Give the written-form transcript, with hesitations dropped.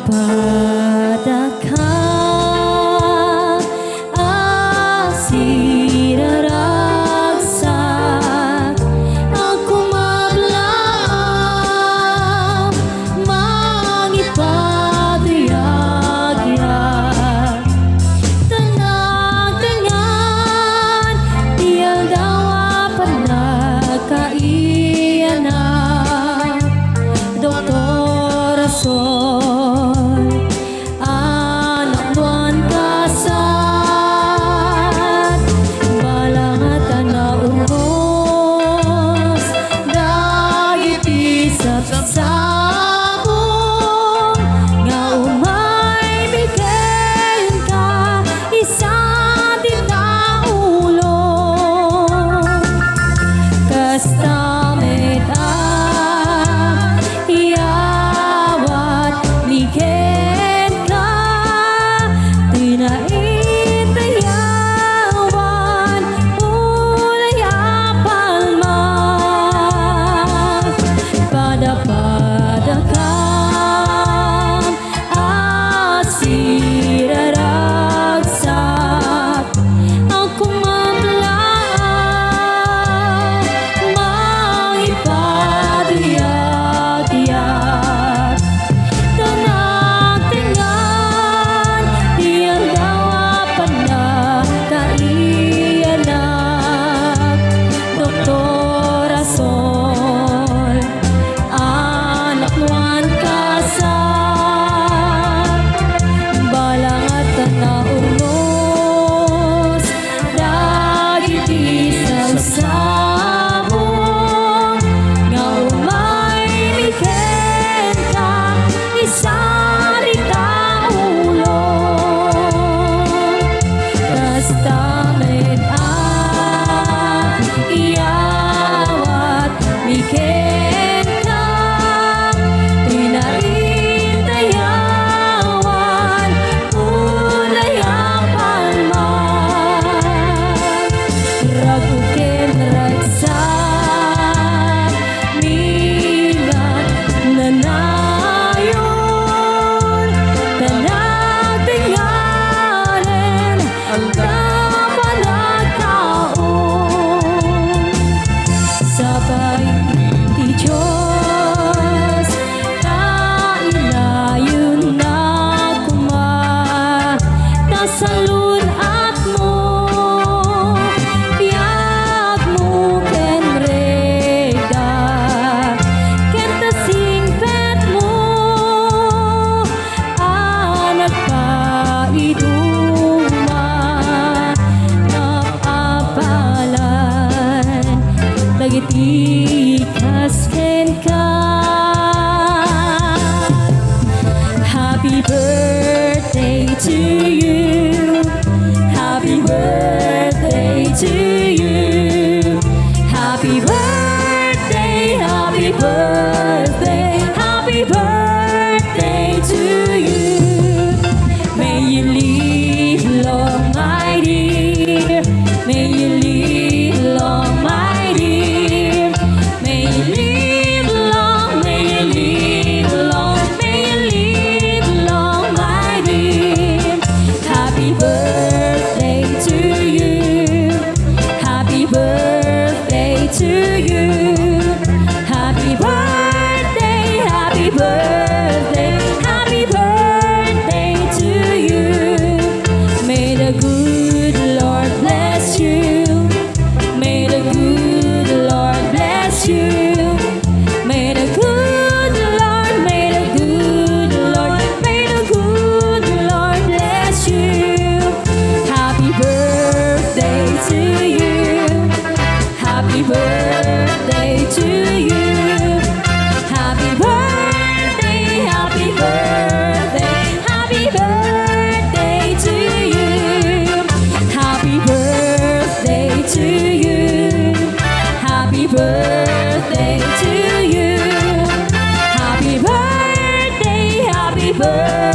pada ka asiraragsak aku mablaam mangipadayagyak tenang-tengan tiang dawa panagkaianak Doktor Sol anak nuan kasat balangatan na unos dagit isap sabong nga umay bigyan ka isa din na ulong kastamit ang iyawat ligid ka tinaitayawan ulay apalma pada kam asiraragsak ako mablaam mangipadayagyak tenang-tengan tiang dawa panagkaianak Doktor Sol anak nuan kasat balangatan na unos dagit isang sabong nga umay bigyan ka isa rin ka ulong kastamit ang iyawat bigyan ka tinaitayawan ulay apalma ragukin ragsak mingat nanayon tanagtingalan ang kapanagtaon sabay ti Diyos kailayon na kuma nasalun at mo biyag mo ken rega ken tasingpet mo anak kaiduma napapalan dagit ikas ken ka Happy birthday to you. Happy birthday to you. Happy birthday, happy birthday, happy birthday to you. May you live long, my dear. May you live long, my dear. May you live long, may you live long, may you live long, my dear. Happy birthday to you. Happy birthday to you. Happy birthday, happy birthday, happy birthday to you. May the good Lord bless you. May the good Lord bless you. May the good Lord, may the good Lord, may the good Lord bless you. Happy birthday to you. Happy birthday to you. Happy birthday, happy birthday, happy birthday to you. Happy birthday to you. Happy birthday to you. Happy birthday, happy birthday.